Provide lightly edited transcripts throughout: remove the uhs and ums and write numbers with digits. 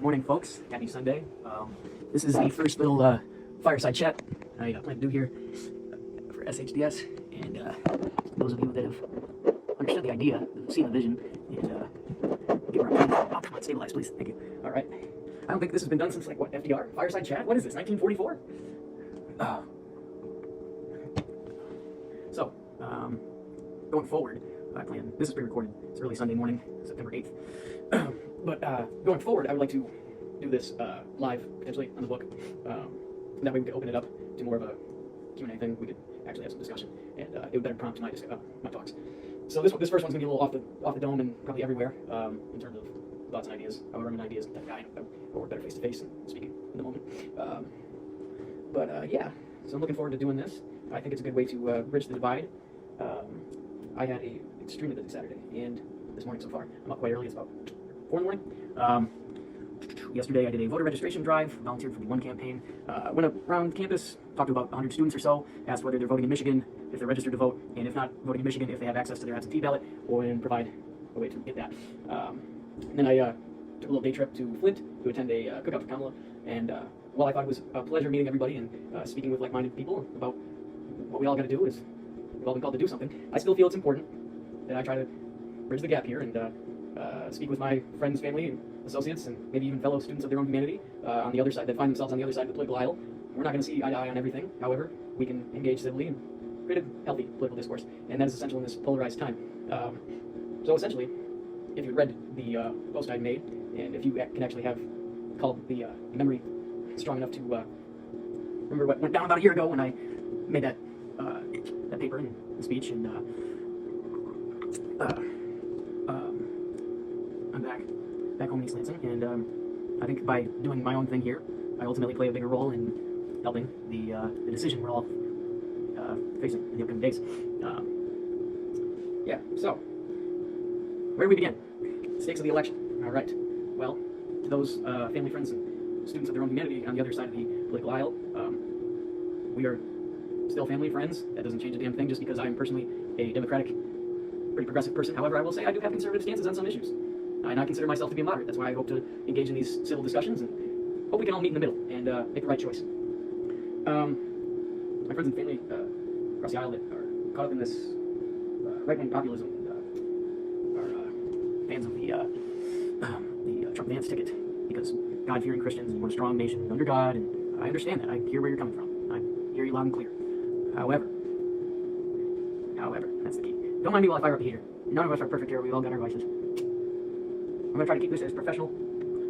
Good morning, folks. Happy Sunday. This is the first little fireside chat I plan to do here for SHDS. And those of you that have understood the idea, seen the vision, and give our opinion. Oh, come on, stabilize, please. Thank you. All right. I don't think this has been done since, like, what, FDR? Fireside chat? What is this, 1944? So, going forward, I plan, this is pre-recorded, it's early Sunday morning, September 8th. But going forward, I would like to do this live, potentially, on the book. That way we could open it up to more of a Q&A thing. We could actually have some discussion, and it would better prompt my talks. So this first one's going to be a little off the dome and probably everywhere in terms of thoughts and ideas. However, I'm an ideas type guy. I work better face-to-face and speaking in the moment. Yeah, so I'm looking forward to doing this. I think it's a good way to bridge the divide. I had a extremely busy Saturday, and this morning so far, I'm up quite early. It's about 4 in the morning. Yesterday I did a voter registration drive, volunteered for the One campaign. Went around campus, talked to about 100 students or so, asked whether they're voting in Michigan, if they're registered to vote, and if not voting in Michigan, if they have access to their absentee ballot, or provide a way to get that. And then I took a little day trip to Flint to attend a cookout for Kamala, and while I thought it was a pleasure meeting everybody and speaking with like-minded people about what we all got to do is we've all been called to do something, I still feel it's important that I try to bridge the gap here and speak with my friends, family, and associates, and maybe even fellow students of their own humanity on the other side, that find themselves on the other side of the political aisle. We're not going to see eye to eye on everything. However, we can engage civilly and create a healthy political discourse, and that is essential in this polarized time. So essentially, if you read the post I made, and if you can actually have called the memory strong enough to remember what went down about a year ago when I made that paper and speech, and I'm back home in East Lansing, and I think by doing my own thing here, I ultimately play a bigger role in helping the decision we're all facing in the upcoming days. Yeah, so where do we begin? Stakes of the election. All right. Well, to those family, friends, and students of their own humanity on the other side of the political aisle, we are still family, friends. That doesn't change a damn thing just because I am personally a Democratic, pretty progressive person. However, I will say I do have conservative stances on some issues. And I consider myself to be a moderate. That's why I hope to engage in these civil discussions and hope we can all meet in the middle and make the right choice. My friends and family across the aisle that are caught up in this right-wing populism and are fans of the Trump Vance ticket because God-fearing Christians and want a strong nation under God, and I understand that. I hear where you're coming from. I hear you loud and clear. However, that's the key. Don't mind me while I fire up the heater. None of us are perfect here. We've all got our vices. I'm going to try to keep this as professional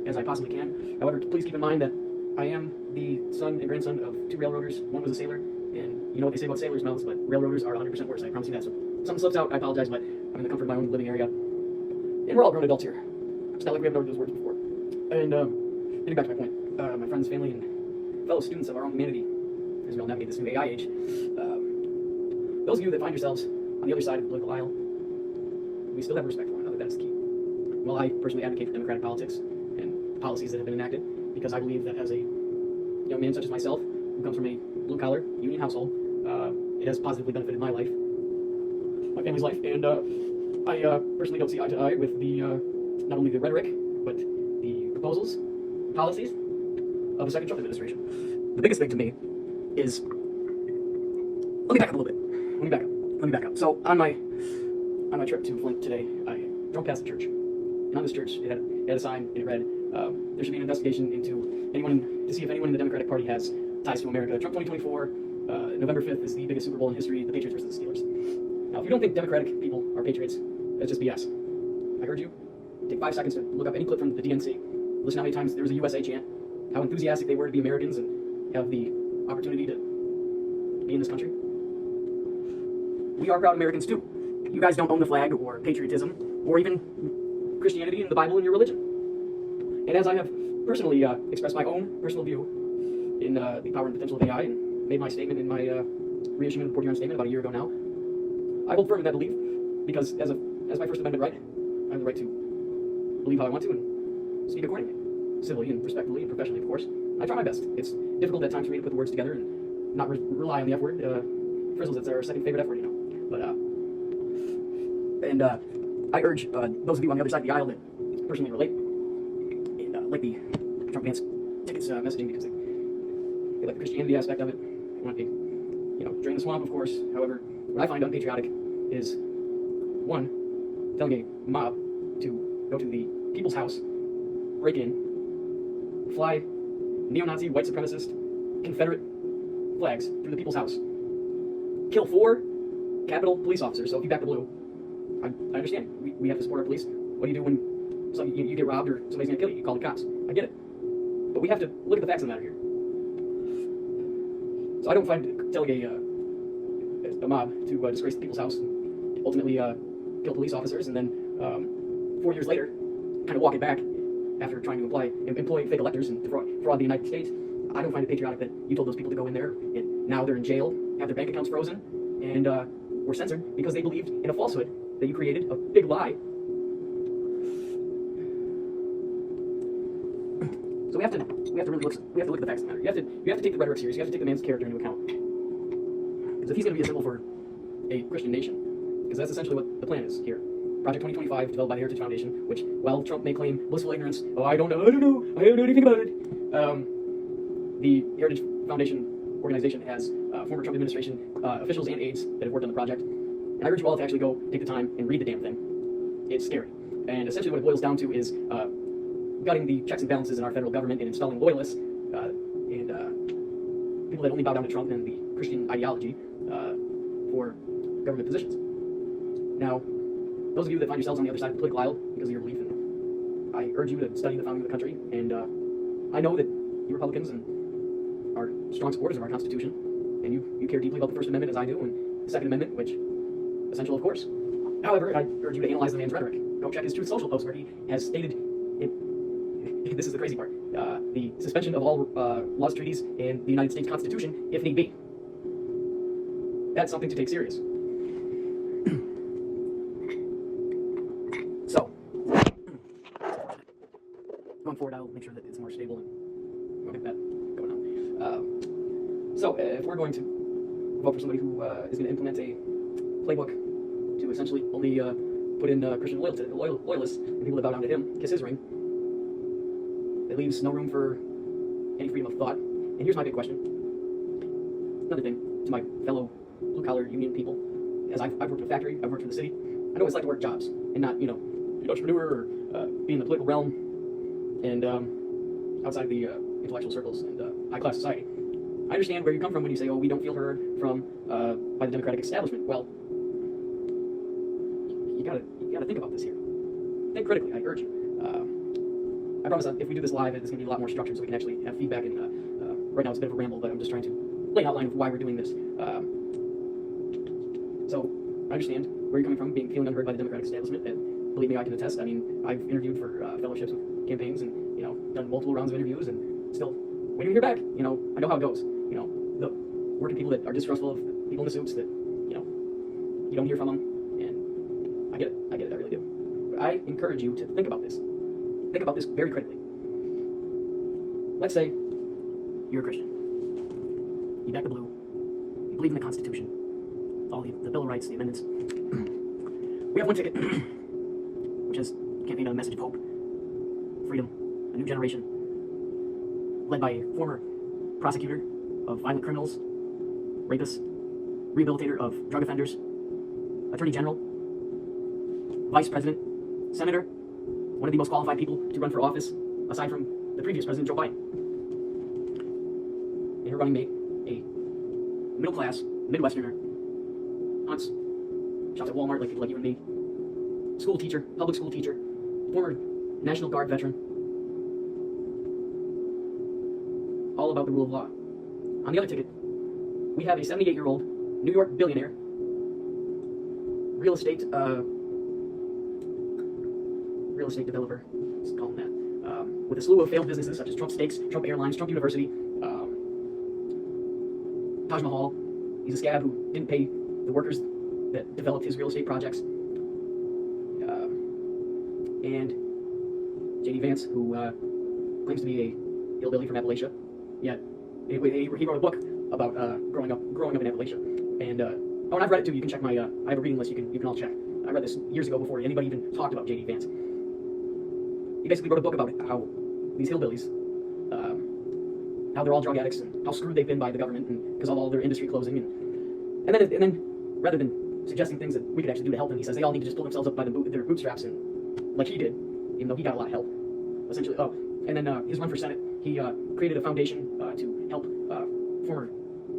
as I possibly can. However, please keep in mind that I am the son and grandson of 2 railroaders. One was a sailor, and you know what they say about sailors' mouths, but railroaders are 100% worse. I promise you that. So if something slips out, I apologize, but I'm in the comfort of my own living area. And we're all grown adults here. It's not like we haven't heard those words before. And getting back to my point, my friends, family, and fellow students of our own humanity, as we all navigate this new AI age, those of you that find yourselves on the other side of the political aisle, we still have respect for one another. That's the key. Well, I personally advocate for democratic politics and policies that have been enacted because I believe that as a young man such as myself, who comes from a blue-collar union household, it has positively benefited my life, my family's life, and I personally don't see eye to eye with the not only the rhetoric, but the proposals, policies of the second Trump administration. The biggest thing to me is, let me back up a little bit. Let me back up. So on my trip to Flint today, I drove past the church. And on this church, it had a sign, and it read, there should be an investigation into to see if anyone in the Democratic Party has ties to America. Trump 2024, November 5th is the biggest Super Bowl in history, the Patriots versus the Steelers. Now, if you don't think Democratic people are patriots, that's just BS. I heard you. Take 5 seconds to look up any clip from the DNC. Listen how many times there was a USA chant, how enthusiastic they were to be Americans and have the opportunity to be in this country. We are proud Americans too. You guys don't own the flag or patriotism or even Christianity and the Bible and your religion. And as I have personally expressed my own personal view in the power and potential of AI and made my statement in my reissuement of the Port Huron Statement about a year ago now, I hold firm in that belief because as my First Amendment right, I have the right to believe how I want to and speak accordingly, civilly and respectfully and professionally, of course. I try my best. It's difficult at times for me to put the words together and not rely on the F word. Frizzles, it's our second favorite F word, you know. But I urge those of you on the other side of the aisle that personally relate and like the Trump Vance tickets messaging because they like the Christianity aspect of it. They want to, drain the swamp, of course. However, what I find unpatriotic is, one, telling a mob to go to the people's house, break in, fly neo-Nazi, white supremacist, Confederate flags through the people's house, kill 4 Capitol police officers. So if you back the blue, I understand. We have to support our police. What do you do when you get robbed or somebody's going to kill you? You call the cops. I get it. But we have to look at the facts of the matter here. So I don't find telling a mob to disgrace the people's house, and ultimately kill police officers, and then 4 years later, kind of walk it back after trying to employ fake electors and fraud the United States. I don't find it patriotic that you told those people to go in there, and now they're in jail, have their bank accounts frozen, and were censored because they believed in a falsehood that you created, a big lie. So we have to really look at the facts of the matter. You have to take the rhetoric serious. You have to take the man's character into account. Because if he's going to be a symbol for a Christian nation, because that's essentially what the plan is here. Project 2025, developed by the Heritage Foundation, which, while Trump may claim blissful ignorance, I don't know, I don't know anything about it. The Heritage Foundation organization has former Trump administration officials and aides that have worked on the project. And I urge you all to actually go take the time and read the damn thing. It's scary. And essentially what it boils down to is gutting the checks and balances in our federal government and installing loyalists and people that only bow down to Trump and the Christian ideology for government positions. Now, those of you that find yourselves on the other side of the political aisle because of your belief, I urge you to study the founding of the country. And I know that you Republicans are strong supporters of our Constitution, and you care deeply about the First Amendment as I do, and the Second Amendment, which is essential, of course. However, I urge you to analyze the man's rhetoric. Go check his Truth Social post where he has stated, this is the crazy part, the suspension of all laws, treaties, and the United States Constitution, if need be. That's something to take serious. So, going forward, I'll make sure that it's more stable and we'll get that going on. So, if we're going to vote for somebody who is going to implement a playbook to essentially only put in Christian loyalists and people that bow down to him, kiss his ring, it leaves no room for any freedom of thought. And here's my big question. Another thing to my fellow blue-collar union people, as I've worked in a factory, I've worked for the city, I know what it's like to work jobs and not, be an entrepreneur or be in the political realm and outside the intellectual circles and high-class society. I understand where you come from when you say, we don't feel heard from by the Democratic establishment. Well, you gotta think about this here. Think critically, I urge you. I promise that if we do this live, it's going to be a lot more structured so we can actually have feedback. And right now it's a bit of a ramble, but I'm just trying to lay an outline of why we're doing this. So I understand where you're coming from, feeling unheard by the Democratic establishment, and believe me, I can attest. I mean, I've interviewed for fellowships with campaigns and, done multiple rounds of interviews and still waiting to hear back. I know how it goes. The working people that are distrustful of people in the suits that, you don't hear from them, and I get it, I really do. But I encourage you to think about this. Think about this very critically. Let's say you're a Christian. You back the blue. You believe in the Constitution. All the Bill of Rights, the amendments. We have one ticket, which is campaign on a message of hope, freedom, a new generation, led by a former prosecutor of violent criminals, rapists, rehabilitator of drug offenders, attorney general, vice president, senator, one of the most qualified people to run for office, aside from the previous president, Joe Biden. And her running mate, a middle-class Midwesterner, hunts, shops at Walmart like people like you and me, school teacher, public school teacher, former National Guard veteran, all about the rule of law. On the other ticket, we have a 78-year-old New York billionaire, real estate developer, let's call him that, with a slew of failed businesses such as Trump Steaks, Trump Airlines, Trump University, Taj Mahal. He's a scab who didn't pay the workers that developed his real estate projects, and J.D. Vance, who claims to be a hillbilly from Appalachia, yet he wrote a book about growing up in Appalachia. And and I've read it too. You can check my I have a reading list. You can all check. I read this years ago before anybody even talked about J.D. Vance. He basically wrote a book about how these hillbillies how they're all drug addicts and how screwed they've been by the government because of all their industry closing. And then rather than suggesting things that we could actually do to help them, he says they all need to just pull themselves up by their bootstraps, and like he did, even though he got a lot of help, essentially. Oh, and then his run for Senate, he created a foundation to help former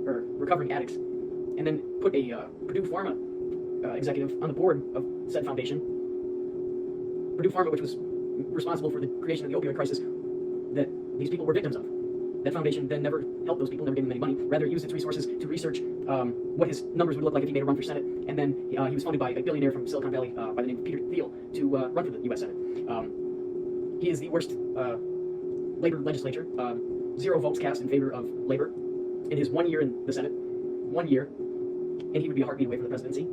or recovering addicts, and then put a Purdue Pharma executive on the board of said foundation. Purdue Pharma, which was responsible for the creation of the opioid crisis that these people were victims of. That foundation then never helped those people, never gave them any money. Rather, it used its resources to research what his numbers would look like if he made a run for Senate. And then he was funded by a billionaire from Silicon Valley by the name of Peter Thiel to run for the U.S. Senate. He is the worst labor legislature. 0 votes cast in favor of labor in his 1 year in the Senate. 1 year. And he would be a heartbeat away from the presidency.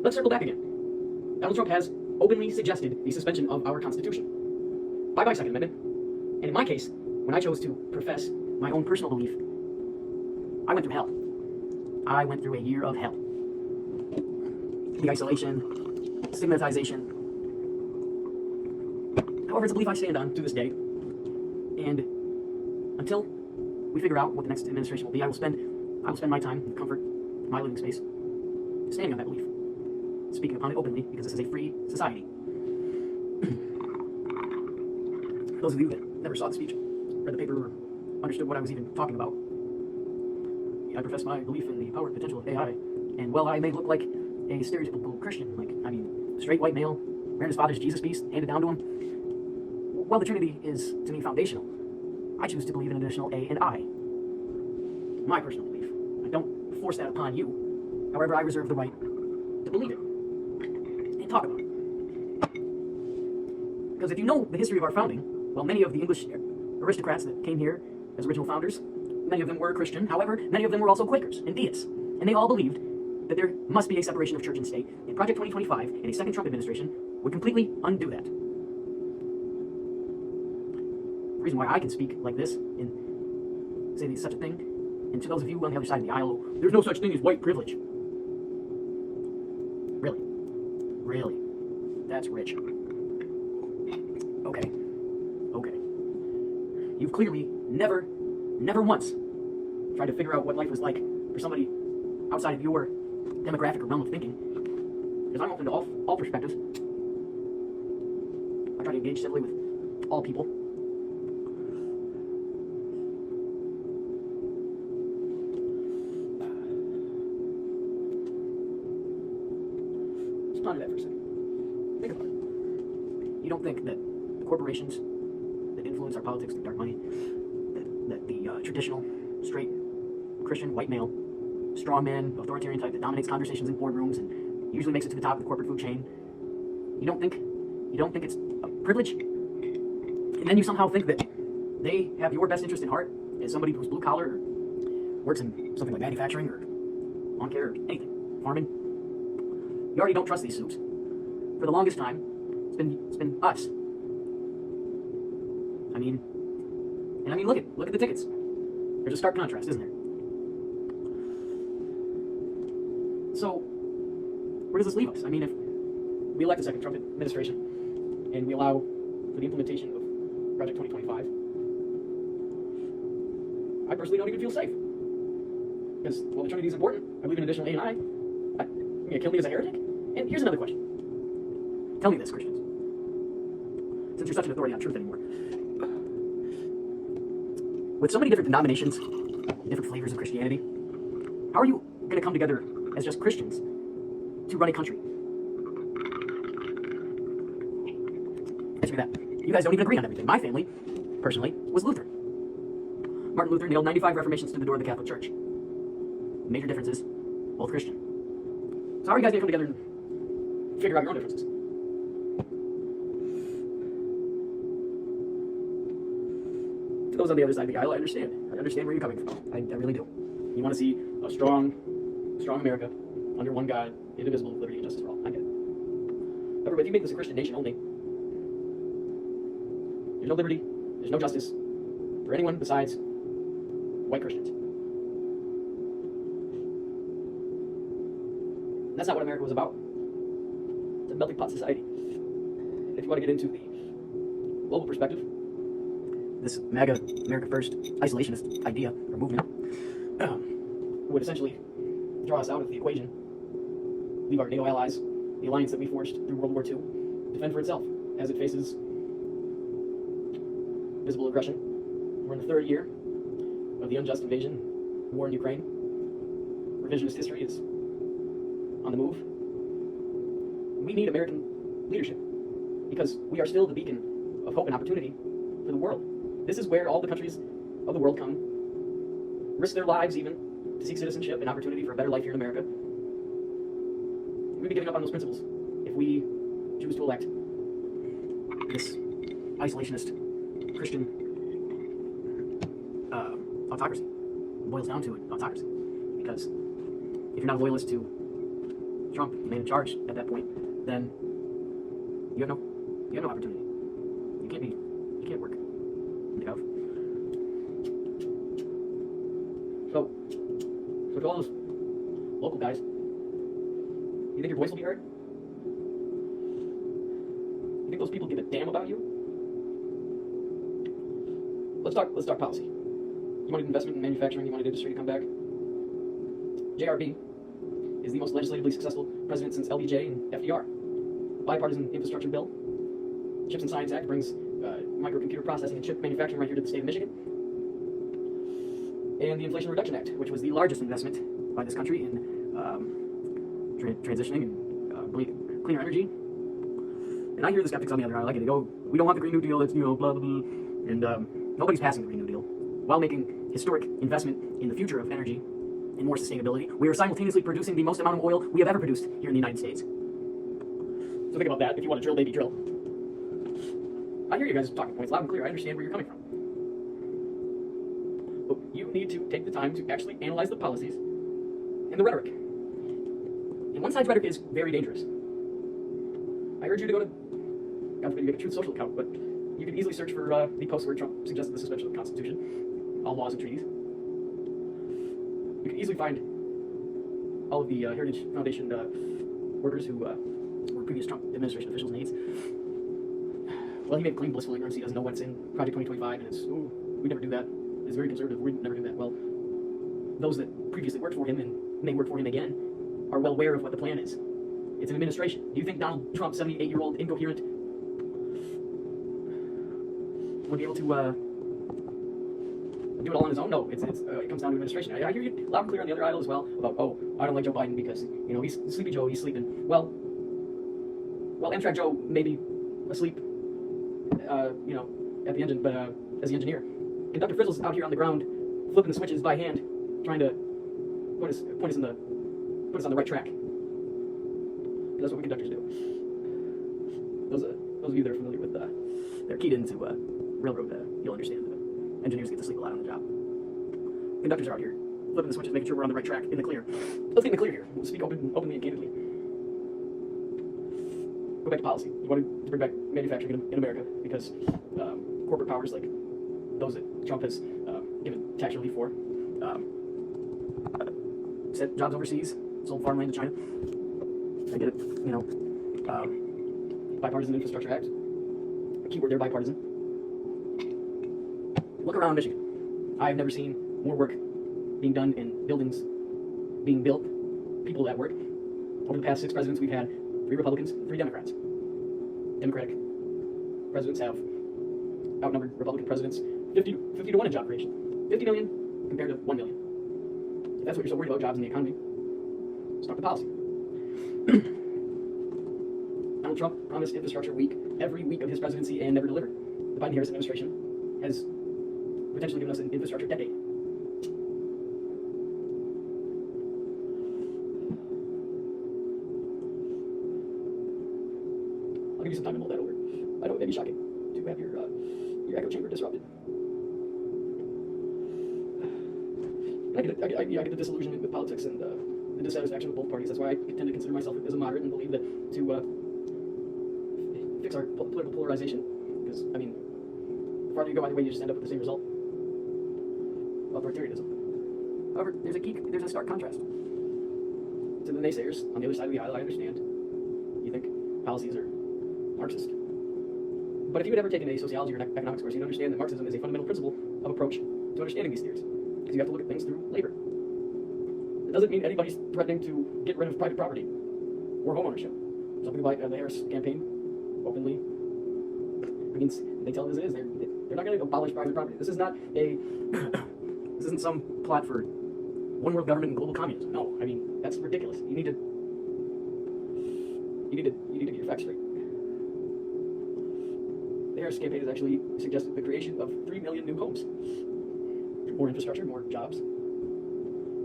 Let's circle back again. Donald Trump has openly suggested the suspension of our Constitution. Bye-bye Second Amendment. And in my case, when I chose to profess my own personal belief, I went through hell. I went through a year of hell. The isolation, stigmatization. However, it's a belief I stand on to this day. And until we figure out what the next administration will be, I will spend my time in the comfort of my living space standing on that belief, speaking upon it openly, because this is a free society. Those of you that never saw the speech, read the paper, or understood what I was even talking about, I profess my belief in the power and potential of AI, and while I may look like a stereotypical Christian, straight white male, wearing his father's Jesus piece handed down to him, while the Trinity is, to me, foundational, I choose to believe in an additional A and I. My personal belief. I don't force that upon you. However, I reserve the right to believe it and talk about it. Because if you know the history of our founding, well, many of the English aristocrats that came here as original founders, many of them were Christian. However, many of them were also Quakers and deists. And they all believed that there must be a separation of church and state. And Project 2025 and a second Trump administration would completely undo that. The reason why I can speak like this and say there's such a thing, and to those of you on the other side of the aisle, there's no such thing as white privilege. Really? Really? That's rich. Okay. You've clearly never once tried to figure out what life was like for somebody outside of your demographic or realm of thinking. Because I'm open to all perspectives. I try to engage civilly with all people. Just ponder that for a second. Think about it. You don't think that the corporations that influence our politics, the dark money, that the traditional, straight, Christian, white male, strongman, authoritarian type that dominates conversations in boardrooms and usually makes it to the top of the corporate food chain, you don't think it's a privilege? And then you somehow think that they have your best interest in heart as somebody who's blue collar or works in something like manufacturing or lawn care or anything, farming. You already don't trust these soups. For the longest time, it's been us. Look at the tickets. There's a stark contrast, isn't there? So, where does this leave us? If we elect a second Trump administration and we allow for the implementation of Project 2025, I personally don't even feel safe. Because, well, the Trinity is important. I believe in additional A and I. You're going to kill me as a heretic? And here's another question. Tell me this, Christians. Since you're such an authority on truth anymore. With so many different denominations, different flavors of Christianity, how are you going to come together as just Christians to run a country? Answer me that. You guys don't even agree on everything. My family, personally, was Lutheran. Martin Luther nailed 95 reformations to the door of the Catholic Church. Major differences, both Christian. So how are you guys going to come together and figure out your own differences? To those on the other side of the aisle, I understand. I understand where you're coming from. I really do. You want to see a strong America under one God, indivisible, with liberty and justice for all. I get it. However, if you make this a Christian nation only, there's no liberty, there's no justice for anyone besides white Christians. And that's not what America was about. It's a melting pot society. And if you want to get into the global perspective, this MAGA, America First, isolationist idea or movement would essentially draw us out of the equation, leave our NATO allies, the alliance that we forged through World War II, defend for itself as it faces visible aggression. We're in the third year of the unjust invasion, war in Ukraine. Revisionist history is on the move. We need American leadership because we are still the beacon of hope and opportunity for the world. This is where all the countries of the world come, risk their lives even to seek citizenship and opportunity for a better life here in America. We'd be giving up on those principles if we choose to elect this isolationist Christian autocracy. It boils down to it, autocracy. Because if you're not a loyalist to Trump, the man in charge at that point, then you have no opportunity. You can't work. You have. So to all those local guys, you think your voice will be heard? You think those people give a damn about you? Let's talk policy. You wanted investment in manufacturing, you wanted industry to come back. JRB is the most legislatively successful president since LBJ and FDR. Bipartisan infrastructure bill. Chips and Science Act brings microcomputer processing and chip manufacturing right here to the state of Michigan. And the Inflation Reduction Act, which was the largest investment by this country in transitioning and cleaner energy. And I hear the skeptics on the other side, they go, we don't want the Green New Deal, it's, blah, blah, blah. And nobody's passing the Green New Deal. While making historic investment in the future of energy and more sustainability, we are simultaneously producing the most amount of oil we have ever produced here in the United States. So think about that. If you want to drill, baby, drill. I hear you guys talking points loud and clear. I understand where you're coming from. But you need to take the time to actually analyze the policies and the rhetoric. And one side's rhetoric is very dangerous. I urge you to go to, God forbid you make a Truth Social account, but you can easily search for the post where Trump suggested the suspension of the Constitution, all laws and treaties. You can easily find all of the Heritage Foundation workers who were previous Trump administration officials' names. Well, he made a claim blissful ignorance. He doesn't know what's in Project 2025, and it's, we never do that. It's very conservative. We never do that. Well, those that previously worked for him and may work for him again are well aware of what the plan is. It's an administration. Do you think Donald Trump, 78-year-old, incoherent, would be able to do it all on his own? No, it comes down to administration. I hear you loud and clear on the other aisle as well about, I don't like Joe Biden because, he's Sleepy Joe, he's sleeping. Well, Amtrak Joe may be asleep, at the engine, but as the engineer. Conductor Frizzle's out here on the ground, flipping the switches by hand, trying to put us on the right track. That's what we conductors do. Those of you that are familiar with, they're keyed into railroad, you'll understand. Engineers get to sleep a lot on the job. Conductors are out here, flipping the switches, making sure we're on the right track, in the clear. Let's get in the clear here. We'll speak openly and candidly. Go back to policy. You wanted to bring back manufacturing in America because corporate powers like those that Trump has given tax relief for sent jobs overseas, sold farmland to China. I get it, Bipartisan Infrastructure Act. Keyword there, bipartisan. Look around Michigan. I've never seen more work being done in buildings being built, people at work. Over the past 6 presidents, we've had 3 Republicans, 3 Democrats. Democratic presidents have outnumbered Republican presidents 50 to 1 in job creation. 50 million compared to 1 million. If that's what you're so worried about, jobs in the economy, let's talk the policy. Donald Trump promised infrastructure week every week of his presidency and never delivered. The Biden-Harris administration has potentially given us an infrastructure decade. I'll give you some time to mull that over. I know it may be shocking to have your echo chamber disrupted. I get the disillusionment with politics and the dissatisfaction of both parties. That's why I tend to consider myself as a moderate and believe that to fix our political polarization, because, the farther you go either way, you just end up with the same result. Authoritarianism. However, there's a stark contrast. To the naysayers on the other side of the aisle, I understand. You think policies are Marxist. But if you had ever taken a sociology or an economics course, you'd understand that Marxism is a fundamental principle of approach to understanding these theories. Because you have to look at things through labor. It doesn't mean anybody's threatening to get rid of private property or homeownership. Something like the Harris campaign openly means they tell it as it is. They're not going to abolish private property. This is not a this isn't some plot for one world government and global communism. No, I mean that's ridiculous. You need to get your facts straight. The Harris campaign has actually suggested the creation of 3 million new homes, more infrastructure, more jobs.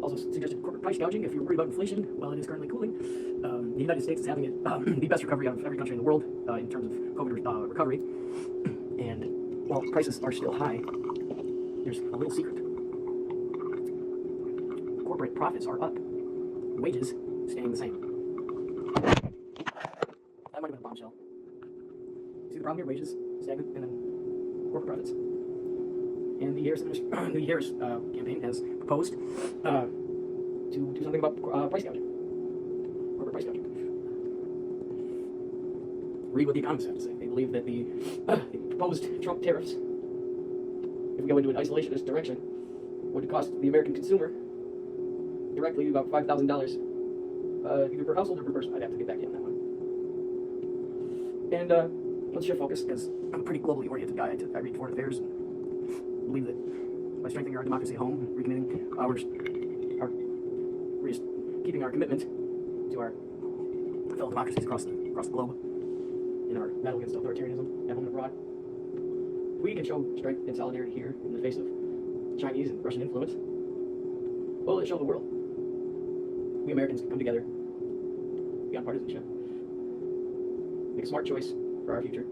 Also suggested corporate price gouging if you're worried about inflation. While it is currently cooling, the United States is having the best recovery out of every country in the world in terms of COVID recovery. And while prices are still high, there's a little secret. Corporate profits are up, wages staying the same. That might have been a bombshell. See the problem here? Wages stagnant, and then corporate profits. And the Harris campaign has proposed to do something about price gouging, corporate price gouging. Read what the economists have to say. They believe that the proposed Trump tariffs, if we go into an isolationist direction, would cost the American consumer directly about $5,000, either per household or per person. I'd have to get back to you on that one. And let's shift focus, because I'm a pretty globally oriented guy. I read foreign affairs and believe that by strengthening our democracy at home, recommitting keeping our commitment to our fellow democracies across the globe in our battle against authoritarianism at home and abroad, we can show strength and solidarity here in the face of Chinese and Russian influence. Well, let's show the world. We Americans can come together beyond partisanship, make a smart choice for our future,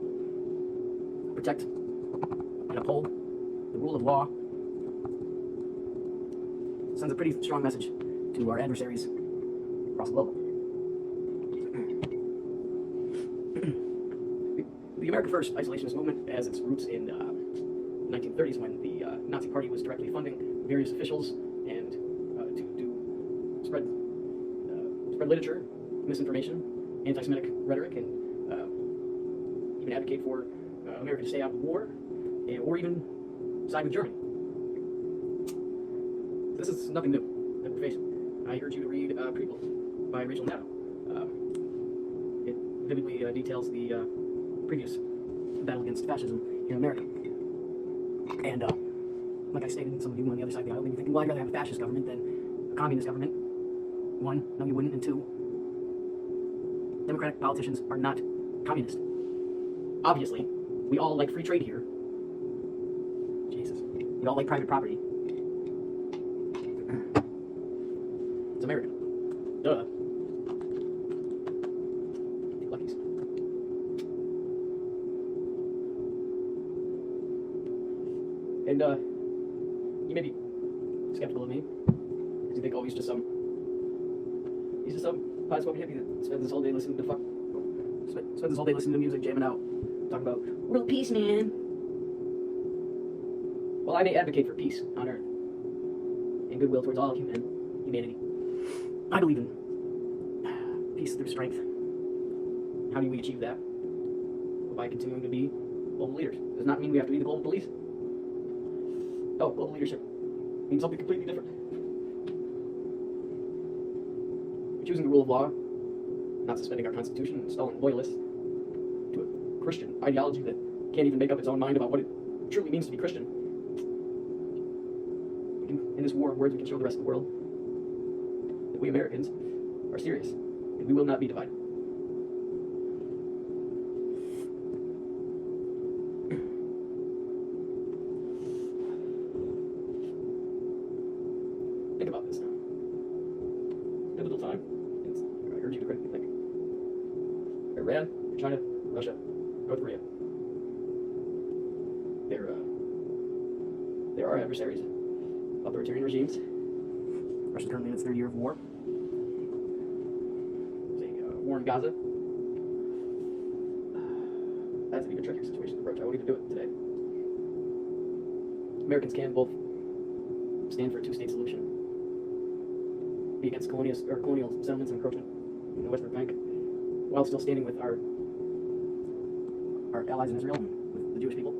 protect and uphold the rule of law. Sends a pretty strong message to our adversaries across the globe. The America First isolationist movement has its roots in the 1930s, when the Nazi Party was directly funding various officials and to spread literature, misinformation, anti-Semitic rhetoric, and even advocate for America to stay out of the war, or even side with Germany. This is nothing new that we're facing. I urge you to read Prequel by Rachel Maddow. It vividly details the previous battle against fascism in America. And like I stated, some of you on the other side of the aisle may be thinking, well, I'd rather have a fascist government than a communist government. One, no you wouldn't, and two, Democratic politicians are not communist. Obviously, we all like free trade here. Jesus. We all like private property. It's America. Duh. Luckies. And you may be skeptical of me, because you think, oh, he's just some pot smoking hippie that spends his whole day listening to music, jamming out, talking about world peace, man. Well, I may advocate for peace on earth and goodwill towards all of humanity. I believe in peace through strength. How do we achieve that? Well, by continuing to be global leaders. It does not mean we have to be the global police. No, global leadership means something completely different. We're choosing the rule of law, not suspending our Constitution and installing loyalists to a Christian ideology that can't even make up its own mind about what it truly means to be Christian. In this war of words, we can show the rest of the world that we Americans are serious, and we will not be divided. Think about this now. Pivotal time. I urge you to critically think. Iran, China, Russia, North Korea. There are adversaries. Authoritarian regimes. Russia's currently in its third year of war. There's a war in Gaza. That's an even trickier situation to approach. I won't even do it today. Americans can both stand for a two-state solution, be against colonial settlements and encroachment in the West Bank, while still standing with our allies in Israel, Jewish people,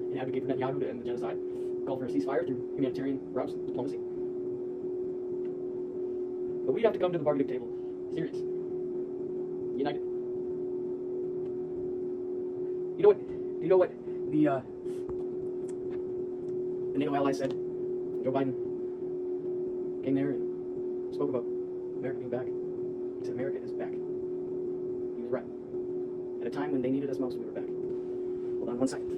and advocate for Netanyahu to end the genocide, call for a ceasefire through humanitarian routes, diplomacy. But we have to come to the bargaining table serious, united. You know what? Do you know what the NATO allies said? Joe Biden came there and spoke about America being back. He said America is back. He was right. At a time when they needed us most, we were back. Hold on one second.